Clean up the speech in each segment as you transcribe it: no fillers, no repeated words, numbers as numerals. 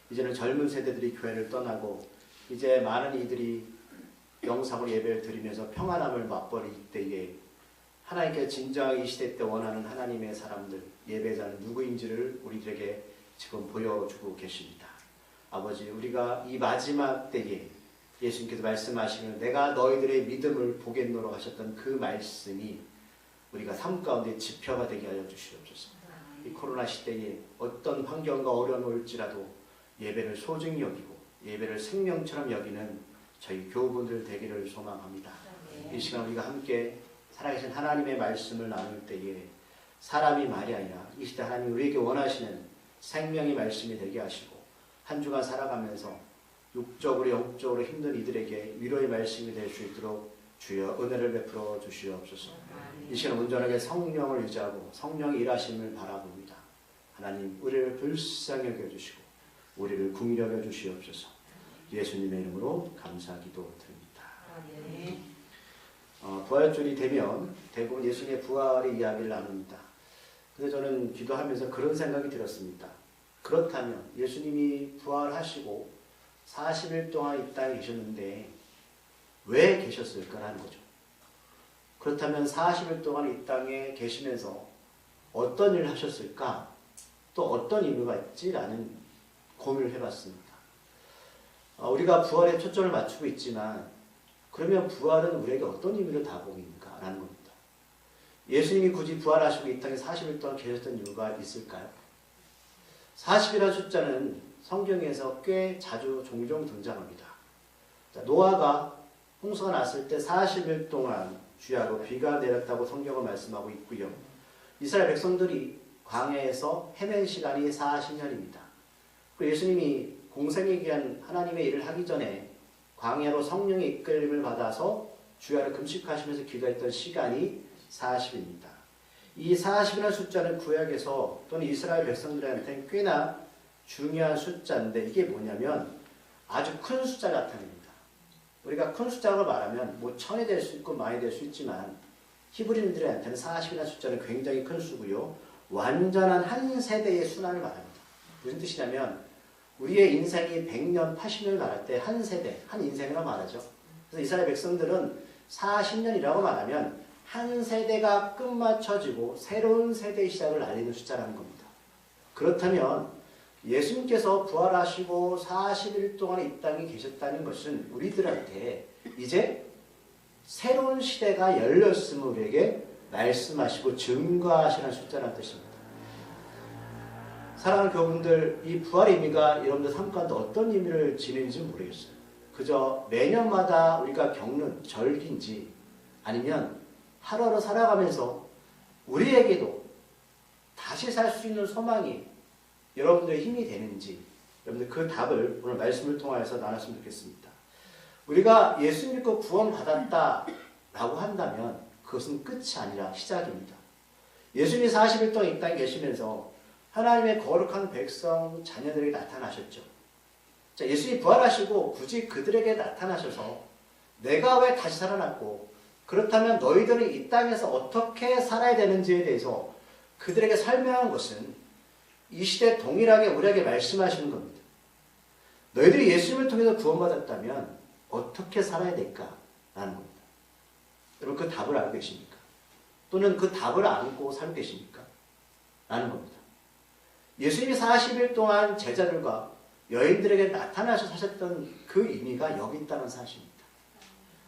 이제는 젊은 세대들이 교회를 떠나고 이제 많은 이들이 영상으로 예배를 드리면서 평안함을 맛보는 이때에 하나님께서 진정하게 이 시대 때 원하는 하나님의 사람들, 예배자는 누구인지를 우리들에게 지금 보여주고 계십니다. 아버지, 우리가 이 마지막 때에 예수님께서 말씀하시는 내가 너희들의 믿음을 보겠노라 하셨던 그 말씀이 우리가 삶 가운데 지표가 되게 하여 주시옵소서. 이 코로나 시대에 어떤 환경과 어려움이 올지라도 예배를 소중히 여기고 예배를 생명처럼 여기는 저희 교우분들 되기를 소망합니다. 이 시간 우리가 함께 살아계신 하나님의 말씀을 나눌 때에 사람이 말이 아니라 이 시대 하나님이 우리에게 원하시는 생명의 말씀이 되게 하시고 한 주간 살아가면서 육적으로 영적으로 힘든 이들에게 위로의 말씀이 될 수 있도록 주여 은혜를 베풀어 주시옵소서. 이 시간 온전하게 성령을 유지하고 성령의 일하심을 바라봅니다. 하나님 우리를 불쌍히 여겨주시고 우리를 긍휼히 여겨주시옵소서. 예수님의 이름으로 감사 기도 드립니다. 부활절이 되면 대부분 예수님의 부활의 이야기를 나눕니다. 그래서 저는 기도하면서 그런 생각이 들었습니다. 그렇다면 예수님이 부활하시고 40일 동안 이 땅에 계셨는데 왜 계셨을까라는 거죠. 그렇다면 40일 동안 이 땅에 계시면서 어떤 일을 하셨을까? 또 어떤 의미가 있지라는 고민을 해봤습니다. 우리가 부활에 초점을 맞추고 있지만 그러면 부활은 우리에게 어떤 의미를 다가오고 있는가라는 겁니다. 예수님이 굳이 부활하시고 이 땅에 40일 동안 계셨던 이유가 있을까요? 40이라는 숫자는 성경에서 꽤 자주 종종 등장합니다. 노아가 홍수가 났을 때 40일 동안 주야로 비가 내렸다고 성경은 말씀하고 있고요. 이스라엘 백성들이 광야에서 헤맨 시간이 40년입니다. 그리고 예수님이 공생에 귀한 하나님의 일을 하기 전에 광야로 성령의 이끌림을 받아서 주야를 금식하시면서 기도했던 시간이 40입니다. 이 40이라는 숫자는 구약에서 또는 이스라엘 백성들한테는 꽤나 중요한 숫자인데 이게 뭐냐면 아주 큰 숫자를 나타냅니다. 우리가 큰 숫자로 말하면 뭐 1000이 될 수 있고 많이 될 수 있지만 히브리인들한테는 40이라는 숫자는 굉장히 큰 수고요. 완전한 한 세대의 순환을 말합니다. 무슨 뜻이냐면 우리의 인생이 100년, 80년을 말할 때 한 세대, 한 인생이라고 말하죠. 그래서 이스라엘 백성들은 40년이라고 말하면 한 세대가 끝마쳐지고 새로운 세대의 시작을 알리는 숫자라는 겁니다. 그렇다면 예수님께서 부활하시고 40일 동안 이 땅에 계셨다는 것은 우리들한테 이제 새로운 시대가 열렸음을 우리에게 말씀하시고 증거하시는 숫자라는 뜻입니다. 사랑하는 교우분들, 이 부활의 의미가 여러분들 삶 가운데 어떤 의미를 지니는지 모르겠어요. 그저 매년마다 우리가 겪는 절기인지 아니면 하루하루 살아가면서 우리에게도 다시 살 수 있는 소망이 여러분들의 힘이 되는지 여러분들 그 답을 오늘 말씀을 통해서 나눴으면 좋겠습니다. 우리가 예수 믿고 구원받았다라고 한다면 그것은 끝이 아니라 시작입니다. 예수님이 40일 동안 이 땅에 계시면서 하나님의 거룩한 백성 자녀들에게 나타나셨죠. 자, 예수님이 부활하시고 굳이 그들에게 나타나셔서 내가 왜 다시 살아났고 그렇다면 너희들은 이 땅에서 어떻게 살아야 되는지에 대해서 그들에게 설명한 것은 이 시대 동일하게 우리에게 말씀하시는 겁니다. 너희들이 예수님을 통해서 구원받았다면 어떻게 살아야 될까라는 겁니다. 여러분 그 답을 알고 계십니까? 또는 그 답을 안고 살고 계십니까? 라는 겁니다. 예수님이 40일 동안 제자들과 여인들에게 나타나셔서 하셨던 그 의미가 여기 있다는 사실입니다.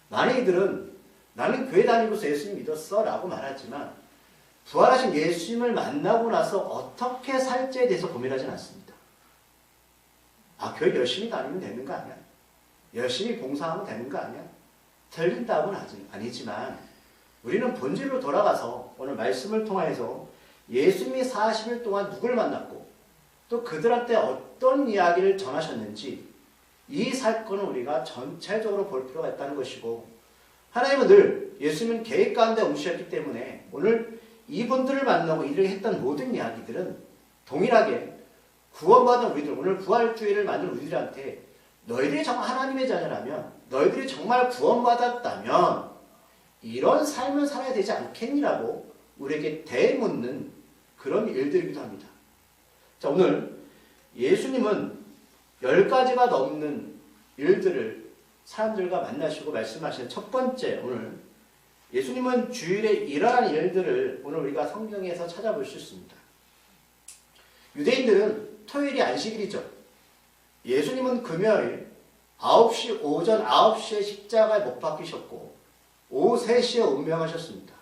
많은 이들은 나는 교회 다니면서 예수님 믿었어 라고 말하지만 부활하신 예수님을 만나고 나서 어떻게 살지에 대해서 고민하지는 않습니다. 교회 열심히 다니면 되는 거 아니야? 열심히 봉사하면 되는 거 아니야? 틀린다고는 아니지만 우리는 본질로 돌아가서 오늘 말씀을 통해서 예수님이 40일 동안 누굴 만났고 또 그들한테 어떤 이야기를 전하셨는지 이 사건을 우리가 전체적으로 볼 필요가 있다는 것이고 하나님은 늘 예수님은 계획 가운데 움직였기 때문에 오늘 이분들을 만나고 이렇게 했던 모든 이야기들은 동일하게 구원받은 우리들, 오늘 부활주의를 만든 우리들한테 너희들이 정말 하나님의 자녀라면 너희들이 정말 구원받았다면 이런 삶을 살아야 되지 않겠니라고 우리에게 대묻는 그런 일들이기도 합니다. 자, 오늘 예수님은 10가지가 넘는 일들을 사람들과 만나시고 말씀하시는 첫 번째, 오늘 예수님은 주일에 일어난 일들을 오늘 우리가 성경에서 찾아볼 수 있습니다. 유대인들은 토요일이 안식일이죠. 예수님은 금요일 오전 9시에 십자가에 못 박히셨고 오후 3시에 운명하셨습니다.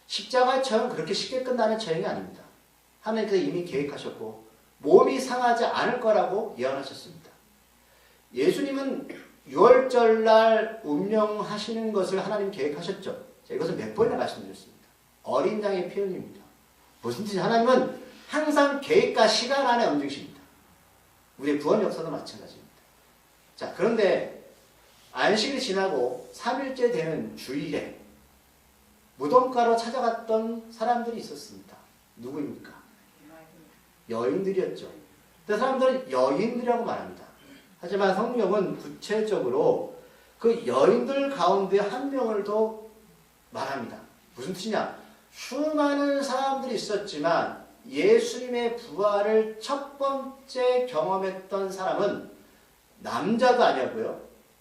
십자가의 처형은 그렇게 쉽게 끝나는 처형이 아닙니다. 하나님께서 이미 계획하셨고 몸이 상하지 않을 거라고 예언하셨습니다. 예수님은 6월절 날 운명하시는 것을 하나님 계획하셨죠. 자, 이것을 몇 번이나 말씀드렸습니다. 어린 양의 표현입니다. 무슨 뜻이 하나님은 항상 계획과 시간 안에 움직이십니다. 우리의 구원 역사도 마찬가지입니다. 자, 그런데 안식일이 지나고 3일째 되는 주일에 무덤가로 찾아갔던 사람들이 있었습니다. 누구입니까? 여인들이었죠. 근데 사람들은 여인들이라고 말합니다. 하지만 성경은 구체적으로 그 여인들 가운데 한 명을 더 말합니다. 무슨 뜻이냐? 수많은 사람들이 있었지만 예수님의 부활을 첫 번째 경험했던 사람은 남자도 아니었고요.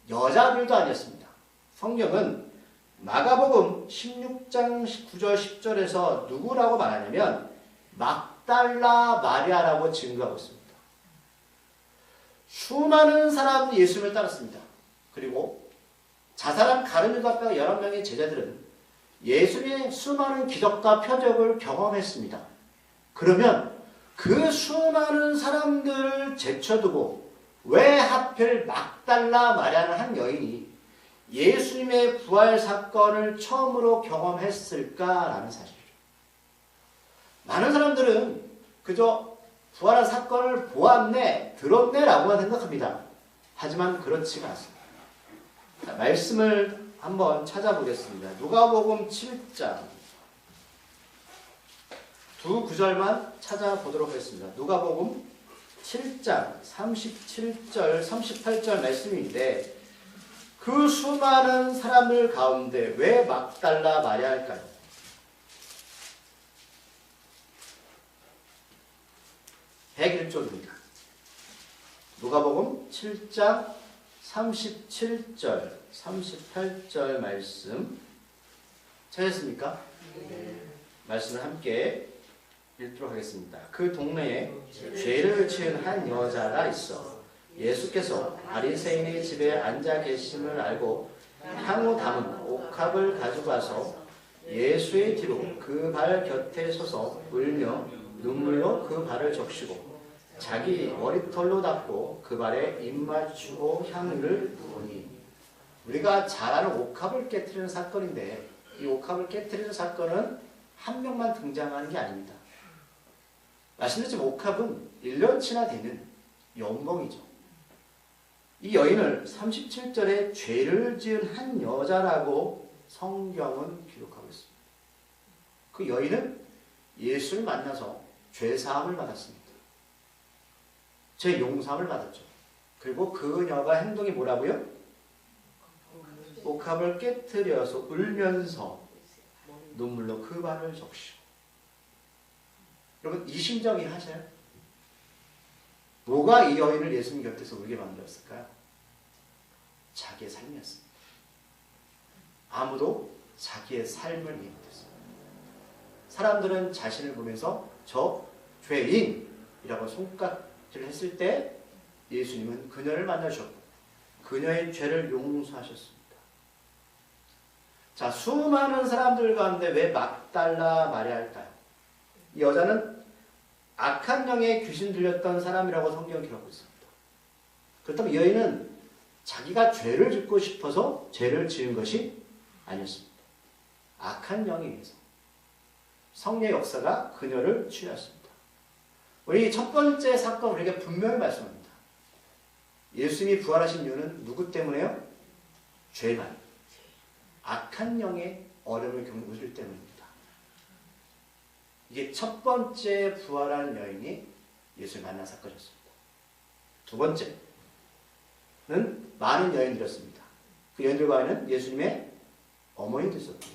여자들도 아니었습니다. 성경은 마가복음 16장 9절 10절에서 누구라고 말하냐면 막달라 마리아라고 증거하고 있습니다. 수많은 사람들이 예수님을 따랐습니다. 그리고 자살한 가룟 유다 빼고 11명의 제자들은 예수님의 수많은 기적과 표적을 경험했습니다. 그러면 그 수많은 사람들을 제쳐두고 왜 하필 막달라 마리아라는 한 여인이 예수님의 부활 사건을 처음으로 경험했을까라는 사실이죠. 많은 사람들은 그저 부활한 사건을 보았네, 들었네 라고만 생각합니다. 하지만 그렇지가 않습니다. 자, 말씀을 한번 찾아보겠습니다. 누가복음 7장 두 구절만 찾아보도록 하겠습니다. 누가복음 7장 37절 38절 말씀인데 그 수많은 사람들 가운데 왜 막달라 마리아일까요? (101쪽입니다) 누가복음 7장 37절 38절 말씀 찾았습니까? 네. 말씀을 함께 읽도록 하겠습니다. 그 동네에 죄를 지은 한 여자가 있어 예수께서 바리새인의 집에 앉아 계심을 알고 향후 담은 옥합을 가져가서 예수의 뒤로 그 발 곁에 서서 울며 눈물로 그 발을 적시고 자기 머리털로 닦고 그 발에 입 맞추고 향유를 부으니. 우리가 잘 아는 옥합을 깨트리는 사건인데 이 옥합을 깨트리는 사건은 한 명만 등장하는 게 아닙니다. 말씀드렸지만 옥합은 1년치나 되는 연봉이죠. 이 여인을 37절에 죄를 지은 한 여자라고 성경은 기록하고 있습니다. 그 여인은 예수를 만나서 죄사함을 받았습니다. 죄 용서함을 받았죠. 그리고 그녀가 행동이 뭐라고요? 옥합을 깨트려서 울면서 눈물로 그 발을 적시고. 여러분 이 심정 이해하셔요? 뭐가 이 여인을 예수님 곁에서 울게 만들었을까요? 자기의 삶이었습니다. 아무도 자기의 삶을 이해 못했습니다. 사람들은 자신을 보면서 저 죄인이라고 손가락질 했을 때 예수님은 그녀를 만나셨고 그녀의 죄를 용서하셨습니다. 자, 수많은 사람들 가운데 왜 막달라 마리아일까요? 이 여자는 악한 영에 귀신 들렸던 사람이라고 성경은 기록하고 있습니다. 그렇다면 이 여인은 자기가 죄를 짓고 싶어서 죄를 지은 것이 아니었습니다. 악한 영에 의해서 성령의 역사가 그녀를 취하였습니다. 우리 첫 번째 사건 우리에게 분명히 말씀합니다. 예수님이 부활하신 이유는 누구 때문에요? 죄만. 악한 영의 어려움을 겪는 우리들 때문입니다. 이게 첫 번째 부활한 여인이 예수를 만난 사건이었습니다. 두 번째는 많은 여인들이었습니다. 그 여인들과는 예수님의 어머니도 있었고요.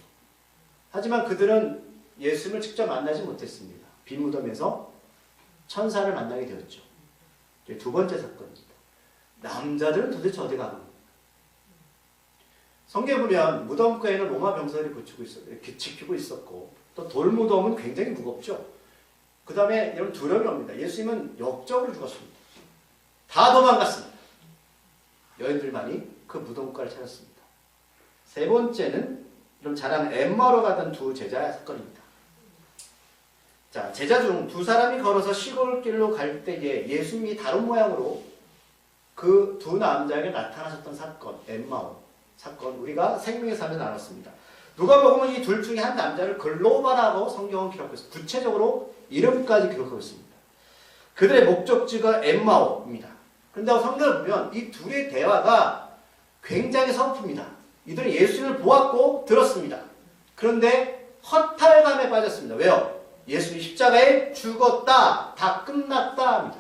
하지만 그들은 예수님을 직접 만나지 못했습니다. 빈 무덤에서 천사를 만나게 되었죠. 이제 두 번째 사건입니다. 남자들은 도대체 어디 가고? 성경에 보면 무덤가에는 로마 병사들이 지키고 있었고 또 돌무덤은 굉장히 무겁죠. 그 다음에 여러분 두려움이 옵니다. 예수님은 역적으로 죽었습니다. 다 도망갔습니다. 여인들만이 그 무덤가를 찾았습니다. 세 번째는 여러분 잘 아는 엠마오로 가던 두 제자의 사건입니다. 자, 제자 중 두 사람이 걸어서 시골길로 갈 때에 예수님이 다른 모양으로 그 두 남자에게 나타나셨던 사건, 엠마오 사건, 우리가 생명의 삶에 나눴습니다. 누가복음은 이 둘 중에 한 남자를 글로벌하고 성경은 기록하고 있습니다. 구체적으로 이름까지 기록하고 있습니다. 그들의 목적지가 엠마오입니다. 그런데 성경을 보면 이 둘의 대화가 굉장히 서뭅니다. 이들은 예수님을 보았고 들었습니다. 그런데 허탈감에 빠졌습니다. 왜요? 예수님이 십자가에 죽었다. 다 끝났다 합니다.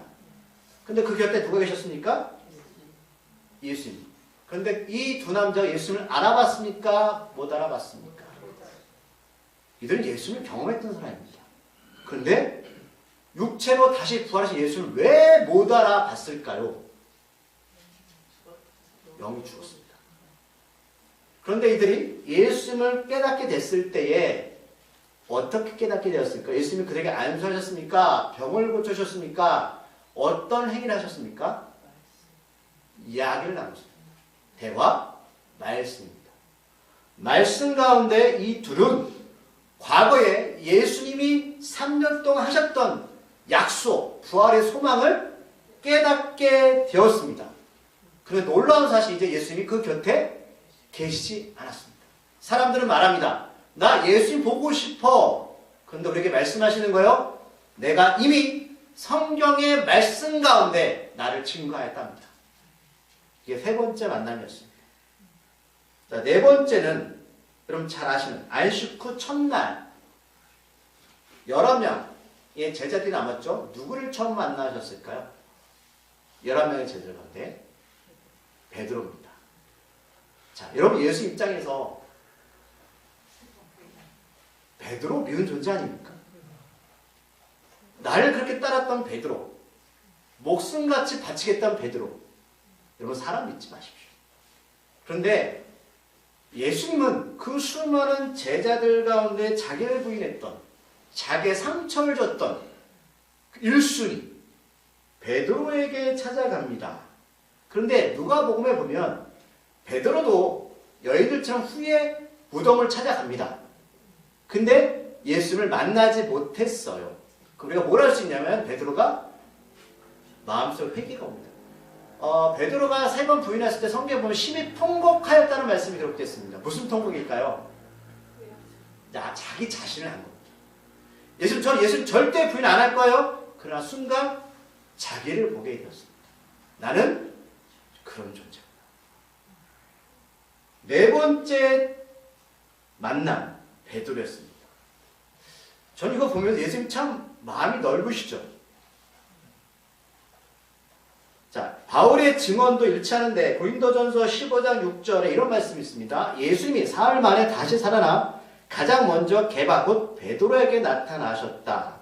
근데 그 곁에 누가 계셨습니까? 예수님. 그런데 이 두 남자가 예수님을 알아봤습니까? 못 알아봤습니까? 이들은 예수님을 경험했던 사람입니다. 그런데 육체로 다시 부활하신 예수를 왜 못 알아봤을까요? 영이 죽었습니다. 그런데 이들이 예수님을 깨닫게 됐을 때에 어떻게 깨닫게 되었을까? 예수님이 그들에게 안수하셨습니까? 병을 고쳐주셨습니까? 어떤 행위를 하셨습니까? 이야기를 나눴습니다. 대화, 말씀입니다. 말씀 가운데 이 둘은 과거에 예수님이 3년 동안 하셨던 약속, 부활의 소망을 깨닫게 되었습니다. 그런데 놀라운 사실이 이제 예수님이 그 곁에 계시지 않았습니다. 사람들은 말합니다. 나 예수님 보고 싶어. 그런데 우리에게 말씀하시는 거예요. 내가 이미 성경의 말씀 가운데 나를 증거하였답니다. 이게 세 번째 만남이었습니다. 자, 네 번째는 여러분 잘 아시는 안식 후 첫날 11명의 제자들이 남았죠. 누구를 처음 만나셨을까요? 11명의 제자들 가운데 베드로입니다. 자, 여러분 예수 입장에서 베드로 미운 존재 아닙니까? 나를 그렇게 따랐던 베드로, 목숨같이 바치겠다는 베드로, 여러분 사람 믿지 마십시오. 그런데 예수님은 그 수많은 제자들 가운데 자기를 부인했던, 자기의 상처를 줬던 1순위 베드로에게 찾아갑니다. 그런데 누가복음에 보면 베드로도 여인들처럼 후에 무덤을 찾아갑니다. 근데 예수님을 만나지 못했어요. 우리가 뭘 할 수 있냐면 베드로가 마음속 회개가 옵니다. 베드로가 3번 부인했을 때 성경에 보면 심히 통곡하였다는 말씀이 기록됐습니다. 무슨 통곡일까요? 자기 자신을 한 겁니다. 예수님 절대 부인 안 할 거예요. 그러나 순간 자기를 보게 되었습니다. 나는 그런 존재구나. 네 번째 만남 베드로였습니다. 전 이거 보면서 예수님 참 마음이 넓으시죠. 자, 바울의 증언도 일치하는데 고린도전서 15장 6절에 이런 말씀이 있습니다. 예수님이 사흘 만에 다시 살아나 가장 먼저 게바 곧 베드로에게 나타나셨다.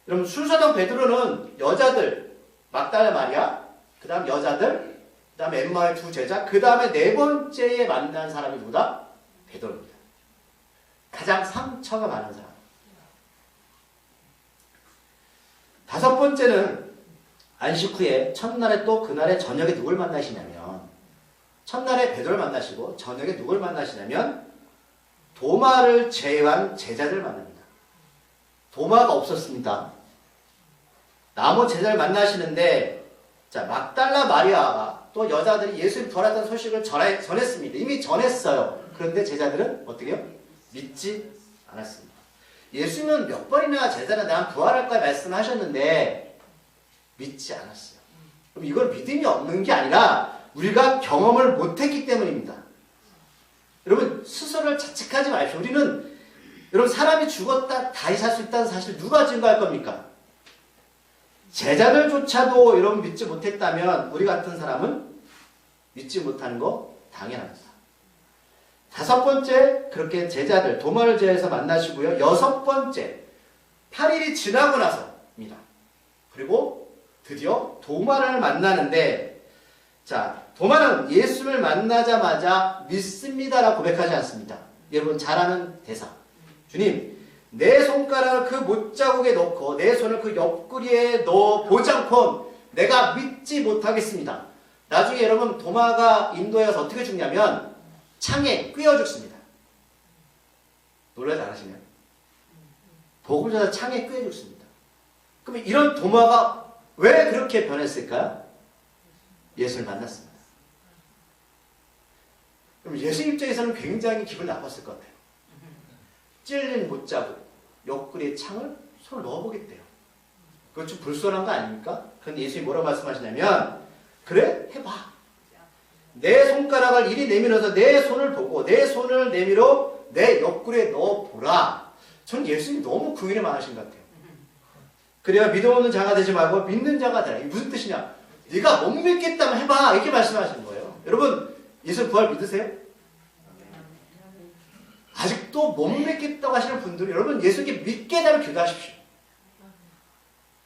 여러분 순서던 베드로는 여자들 막달라 마리아, 그 다음 여자들, 그 다음 엠마오의 두 제자, 그 다음에 네 번째에 만난 사람이 누구다? 베드로입니다. 가장 상처가 많은 사람. 다섯 번째는 안식 후에 첫날에 또 그날의 저녁에 누굴 만나시냐면 첫날에 베드로를 만나시고 저녁에 누굴 만나시냐면 도마를 제외한 제자들 만납니다. 도마가 없었습니다. 나머지 제자를 만나시는데 자, 막달라 마리아가 또 여자들이 예수님 부활했다는 소식을 전했습니다. 이미 전했어요. 그런데 제자들은 어떻게 해요? 믿지 않았습니다. 예수님은 몇 번이나 제자는 난 부활할 거야 말씀하셨는데 믿지 않았어요. 그럼 이건 믿음이 없는 게 아니라 우리가 경험을 못했기 때문입니다. 여러분 스스로를 자책하지 마십시오. 우리는 여러분 사람이 죽었다 다시 살 수 있다는 사실 누가 증거할 겁니까? 제자들조차도 여러분 믿지 못했다면 우리 같은 사람은 믿지 못하는 거 당연합니다. 다섯 번째 그렇게 제자들 도마를 제해서 만나시고요. 여섯 번째 8일이 지나고 나서입니다. 그리고 드디어 도마를 만나는데, 자, 도마는 예수를 만나자마자 믿습니다라고 고백하지 않습니다. 여러분 잘 아는 대사. 주님, 내 손가락을 그 못자국에 넣고 내 손을 그 옆구리에 넣어 보지 않고 내가 믿지 못하겠습니다. 나중에 여러분 도마가 인도에 가서 어떻게 죽냐면 창에 꿰어 죽습니다. 놀라지 않으시나요? 복을 전하 창에 꿰어 죽습니다. 그럼 이런 도마가 왜 그렇게 변했을까요? 예수를 만났습니다. 그럼 예수 입장에서는 굉장히 기분 나빴을 것 같아요. 찔린 못자국, 옆구리에 창을 손을 넣어보겠대요. 그거 좀 불손한 거 아닙니까? 그런데 예수님이 뭐라고 말씀하시냐면, 그래? 해봐. 내 손가락을 이리 내밀어서 내 손을 보고 내 손을 내밀어 내 옆구리에 넣어보라. 전 예수님이 너무 긍휼이 많으신 것 같아요. 그래야 믿음 없는 자가 되지 말고 믿는 자가 되라. 이게 무슨 뜻이냐? 네가 못 믿겠다면 해봐. 이렇게 말씀하시는 거예요. 여러분, 예수 부활 믿으세요? 아직도 못 믿겠다고 하시는 분들이, 여러분 예수님께 믿게 되면 기도하십시오.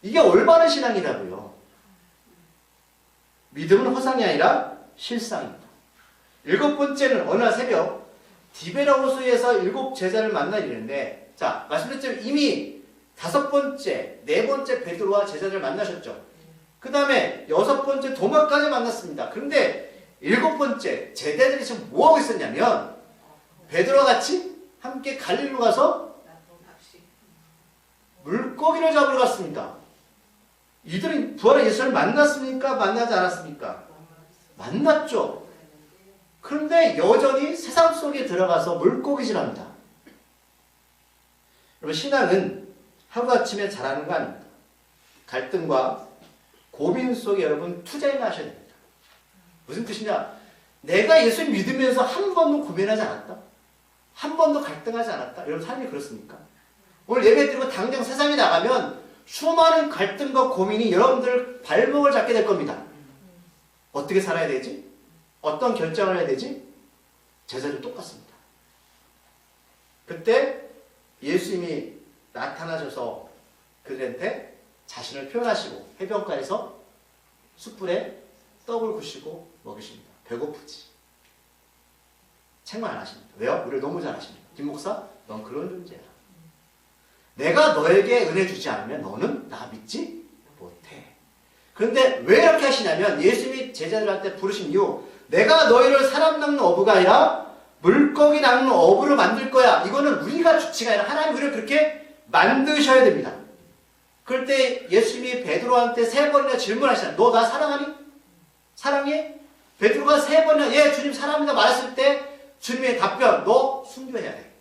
이게 올바른 신앙이라고요. 믿음은 허상이 아니라 실상입니다. 7번째는 어느 날 새벽 디베라호수에서 7 제자를 만나 이르는데, 자, 말씀드렸지만 이미 5번째, 4번째 베드로와 제자를 만나셨죠. 그 다음에 6번째 도마까지 만났습니다. 그런데 7번째 제자들이 지금 뭐하고 있었냐면, 베드로와 같이 함께 갈릴리로 가서 물고기를 잡으러 갔습니다. 이들은 부활의 예수를 만났습니까? 만나지 않았습니까? 만났죠. 그런데 여전히 세상 속에 들어가서 물고기질합니다. 여러분, 신앙은 하루아침에 자라는 거 아닙니다. 갈등과 고민 속에 여러분 투자해 나셔야 됩니다. 무슨 뜻이냐? 내가 예수 믿으면서 한 번도 고민하지 않았다? 한 번도 갈등하지 않았다? 여러분 삶이 그렇습니까? 오늘 예배 드리고 당장 세상에 나가면 수많은 갈등과 고민이 여러분들 발목을 잡게 될 겁니다. 어떻게 살아야 되지? 어떤 결정을 해야 되지? 제자도 똑같습니다. 그때 예수님이 나타나셔서 그들한테 자신을 표현하시고 해변가에서 숯불에 떡을 구시고 먹이십니다. 배고프지? 책만 안 하십니다. 왜요? 우리를 너무 잘 아십니다. 김 목사, 넌 그런 존재야. 내가 너에게 은혜 주지 않으면 너는 나 믿지 못해. 그런데 왜 이렇게 하시냐면, 예수님이 제자들한테 부르신 이유, 내가 너희를 사람 낚는 어부가 아니라 물고기 낚는 어부로 만들 거야. 이거는 우리가 주체가 아니라 하나님 우리를 그렇게 만드셔야 됩니다. 그럴 때 예수님이 베드로한테 3번이나 질문하시잖아요. 너 나 사랑하니? 사랑해? 베드로가 3번이나 예 주님 사랑합니다 말했을 때 주님의 답변, 너 순교해야 돼.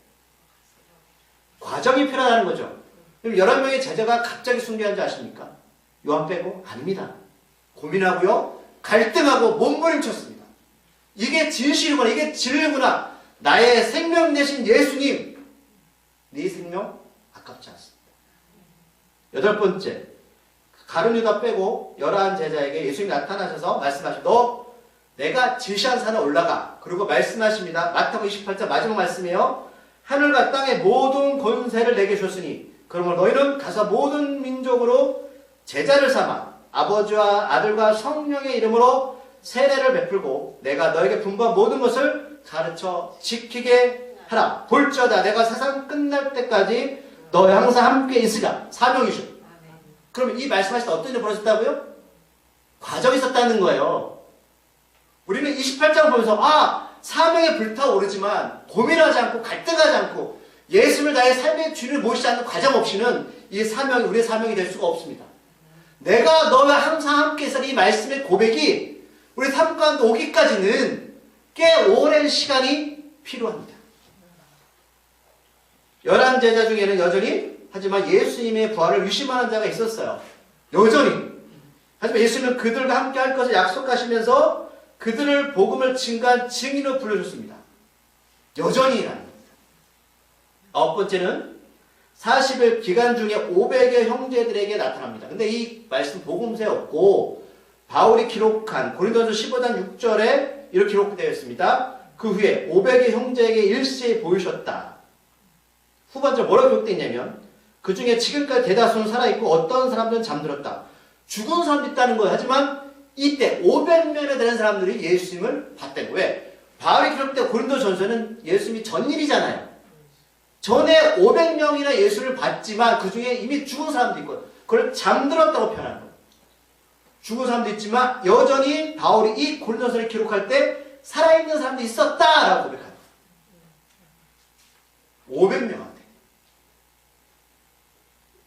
과정이 필요하다는 거죠. 그럼 11명의 제자가 갑자기 순교한 줄 아십니까? 요한 빼고? 아닙니다. 고민하고요, 갈등하고 몸부림쳤습니다. 이게 진실이구나, 이게 진리구나. 나의 생명 대신 예수님, 네 생명 아깝지 않습니다. 8번째, 가룟 유다 빼고 11 제자에게 예수님이 나타나셔서 말씀하시고, 너 내가 지시한 산에 올라가. 그리고 말씀하십니다. 마태복음 28장 마지막 말씀이에요. 하늘과 땅의 모든 권세를 내게 줬으니 그러므로 너희는 가서 모든 민족으로 제자를 삼아 아버지와 아들과 성령의 이름으로 세례를 베풀고 내가 너에게 분부한 모든 것을 가르쳐 지키게 하라. 볼지어다 내가 세상 끝날 때까지 너희 항상 함께 있으라. 사명이죠. 그럼 이 말씀하실 때 어떤 일이 벌어졌다고요? 과정이 있었다는 거예요. 우리는 28장을 보면서 사명에 불타오르지만 고민하지 않고 갈등하지 않고 예수를 나의 삶의 주를 모시지 않는 과정 없이는 이 사명이 우리의 사명이 될 수가 없습니다. 내가 너와 항상 함께 있어 이 말씀의 고백이 우리 삶 가운데 오기까지는 꽤 오랜 시간이 필요합니다. 11 제자 중에는 여전히 하지만 예수님의 부활을 의심하는 자가 있었어요. 여전히. 하지만 예수님은 그들과 함께 할 것을 약속하시면서 그들을 복음을 증거한 증인으로 불러줬습니다. 여전히라는 겁니다. 9번째는 40일 기간 중에 500의 형제들에게 나타납니다. 근데 이 말씀 복음서에 없고 바울이 기록한 고린도전서 15장 6절에 이렇게 기록되어 있습니다. 그 후에 500의 형제에게 일시에 보이셨다. 후반절 뭐라고 기록되어 있냐면 그 중에 지금까지 대다수는 살아있고 어떤 사람들은 잠들었다. 죽은 사람도 있다는 거예요. 하지만 이때 500명이나 되는 사람들이 예수님을 봤다는 거예요. 왜? 바울이 기록된 고린도전서는 예수님이 전일이잖아요. 전에 500명이나 예수를 봤지만 그 중에 이미 죽은 사람도 있고 그걸 잠들었다고 표현하는 거예요. 죽은 사람도 있지만 여전히 바울이 이 고린도서를 기록할 때 살아있는 사람도 있었다라고 고백합니다. 500명한테.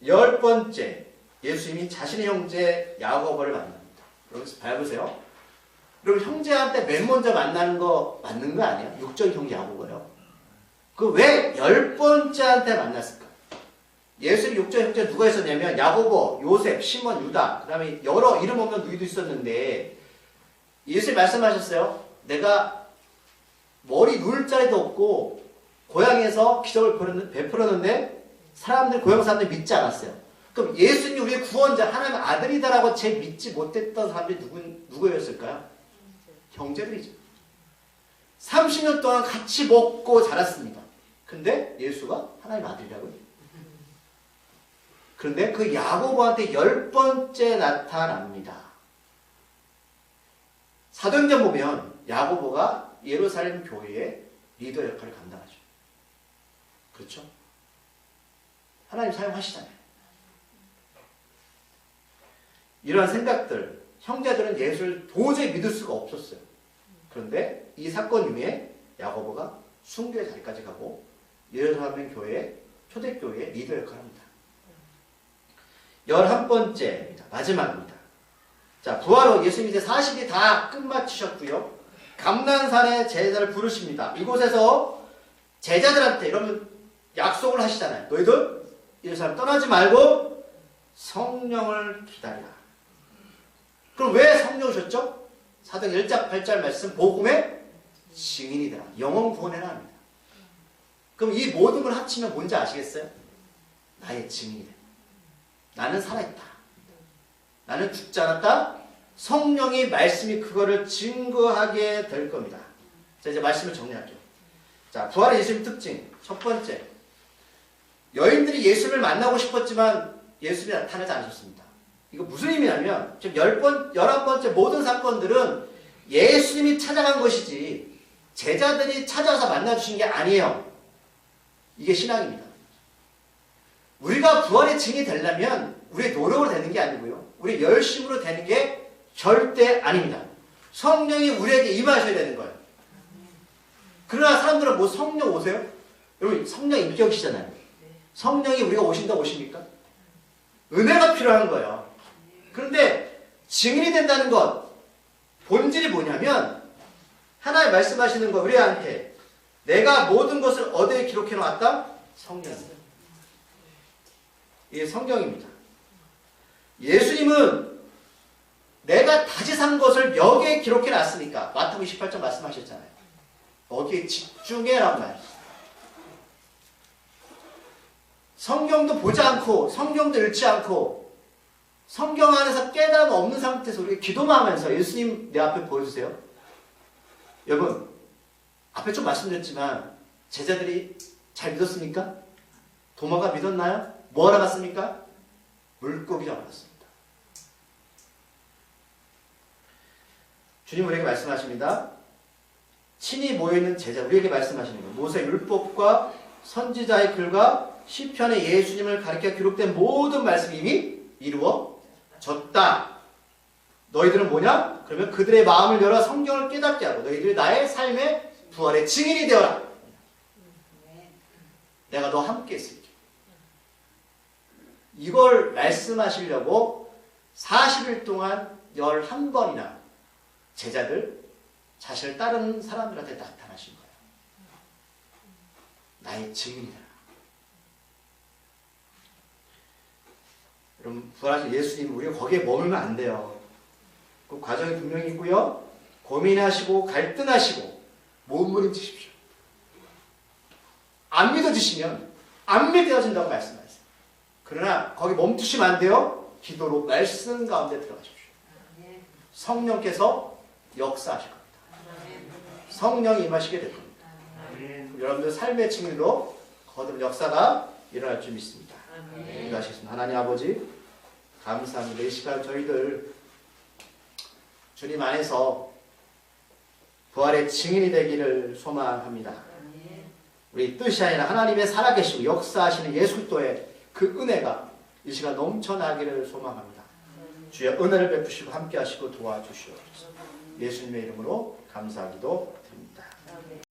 10번째, 예수님이 자신의 형제 야고보를 만납니다. 여기서 밟으세요. 그럼 형제한테 맨 먼저 만나는 거 맞는 거 아니야? 육적 형제 야고보요. 그 왜 10번째한테 만났을까? 예수님 육적 형제 누가 있었냐면 야고보, 요셉, 시몬, 유다, 그 다음에 여러 이름 없는 누이도 있었는데 예수님 말씀하셨어요. 내가 머리 누울 자리도 없고 고향에서 기적을 베풀었는데 고향 사람들이 믿지 않았어요. 그럼 예수님이 우리의 구원자, 하나님의 아들이다라고 제 믿지 못했던 사람들이 누구였을까요? 형제들이죠. 30년 동안 같이 먹고 자랐습니다. 근데 예수가 하나님의 아들이라고요. 그런데 그 야고보한테 10번째 나타납니다. 사도행전 보면 야고보가 예루살렘 교회의 리더 역할을 감당하죠. 그렇죠? 하나님 사용하시잖아요. 이러한 생각들, 형제들은 예수를 도저히 믿을 수가 없었어요. 그런데 이 사건 이후에 야고보가 순교의 자리까지 가고 예루살렘 교회, 초대교회의 리더 역할을 합니다. 11번째입니다. 마지막입니다. 자, 부활 후 예수님이 이제 40이 다 끝마치셨고요. 감난산에 제자를 부르십니다. 이곳에서 제자들한테 이러면 약속을 하시잖아요. 너희들 예루살렘 떠나지 말고 성령을 기다리라. 그럼 왜 성령 오셨죠? 사도행 1장 8절 말씀 복음의 증인이 되라. 영혼 구원해라 합니다. 그럼 이 모든 걸 합치면 뭔지 아시겠어요? 나의 증인이 돼. 나는 살아있다. 나는 죽지 않았다. 성령이 말씀이 그거를 증거하게 될 겁니다. 자, 이제 말씀을 정리할게요. 자, 부활의 예수님 특징. 첫 번째. 여인들이 예수를 만나고 싶었지만 예수님이 나타나지 않으셨습니다. 이거 무슨 의미냐면 지금 11번째 모든 사건들은 예수님이 찾아간 것이지 제자들이 찾아와서 만나주신 게 아니에요. 이게 신앙입니다. 우리가 부활의 증인이 되려면 우리의 노력으로 되는 게 아니고요. 우리 열심으로 되는 게 절대 아닙니다. 성령이 우리에게 임하셔야 되는 거예요. 그러나 사람들은 뭐 성령 오세요? 여러분 성령 인격이시잖아요. 성령이 우리가 오신다고 오십니까? 은혜가 필요한 거예요. 그런데 증인이 된다는 것 본질이 뭐냐면 하나님 말씀하시는 거 우리한테 내가 모든 것을 어디에 기록해 놓았다? 성경입니다. 이게 성경입니다. 예수님은 내가 다시 산 것을 여기에 기록해 놨으니까 마태복음 28장 말씀하셨잖아요. 거기에 집중해라는 말이에요. 성경도 보지 않고 성경도 읽지 않고 성경 안에서 깨달음 없는 상태에서 우리가 기도만 하면서 예수님 내 앞에 보여주세요. 여러분 앞에 좀 말씀드렸지만 제자들이 잘 믿었습니까? 도마가 믿었나요? 뭐 하러 갔습니까? 물고기 잡으러 갔습니다. 주님 우리에게 말씀하십니다. 친히 모여있는 제자 우리에게 말씀하시는 거예요. 모세 율법과 선지자의 글과 시편에 예수님을 가리켜 기록된 모든 말씀이 이미 이루어졌다. 너희들은 뭐냐? 그러면 그들의 마음을 열어 성경을 깨닫게 하고 너희들이 나의 삶의 부활의 증인이 되어라. 내가 너와 함께 있을게. 이걸 말씀하시려고 40일 동안 11번이나 제자들 자신을 따르는 사람들한테 나타나신 거예요. 나의 증인이다. 여러분 부활하신 예수님 우리가 거기에 머물면 안 돼요. 그 과정이 분명히 있고요. 고민하시고 갈등하시고 몸부림치십시오. 안 믿어지시면 안 믿어진다고 말씀하세요. 그러나 거기 멈추시면 안 돼요. 기도로 말씀 가운데 들어가십시오. 성령께서 역사하실 겁니다. 성령이 임하시게 될 겁니다. 여러분들 삶의 증인으로 거듭 역사가 일어날 줄 믿습니다. 기도하시겠습니다. 하나님 아버지 감사합니다. 이 시간 저희들 주님 안에서 부활의 증인이 되기를 소망합니다. 우리 뜻이 아니라 하나님의 살아계시고 역사하시는 예수 그리스도의 그 은혜가 이 시간 넘쳐나기를 소망합니다. 주의 은혜를 베푸시고 함께 하시고 도와주시옵소서. 예수님의 이름으로 감사하기도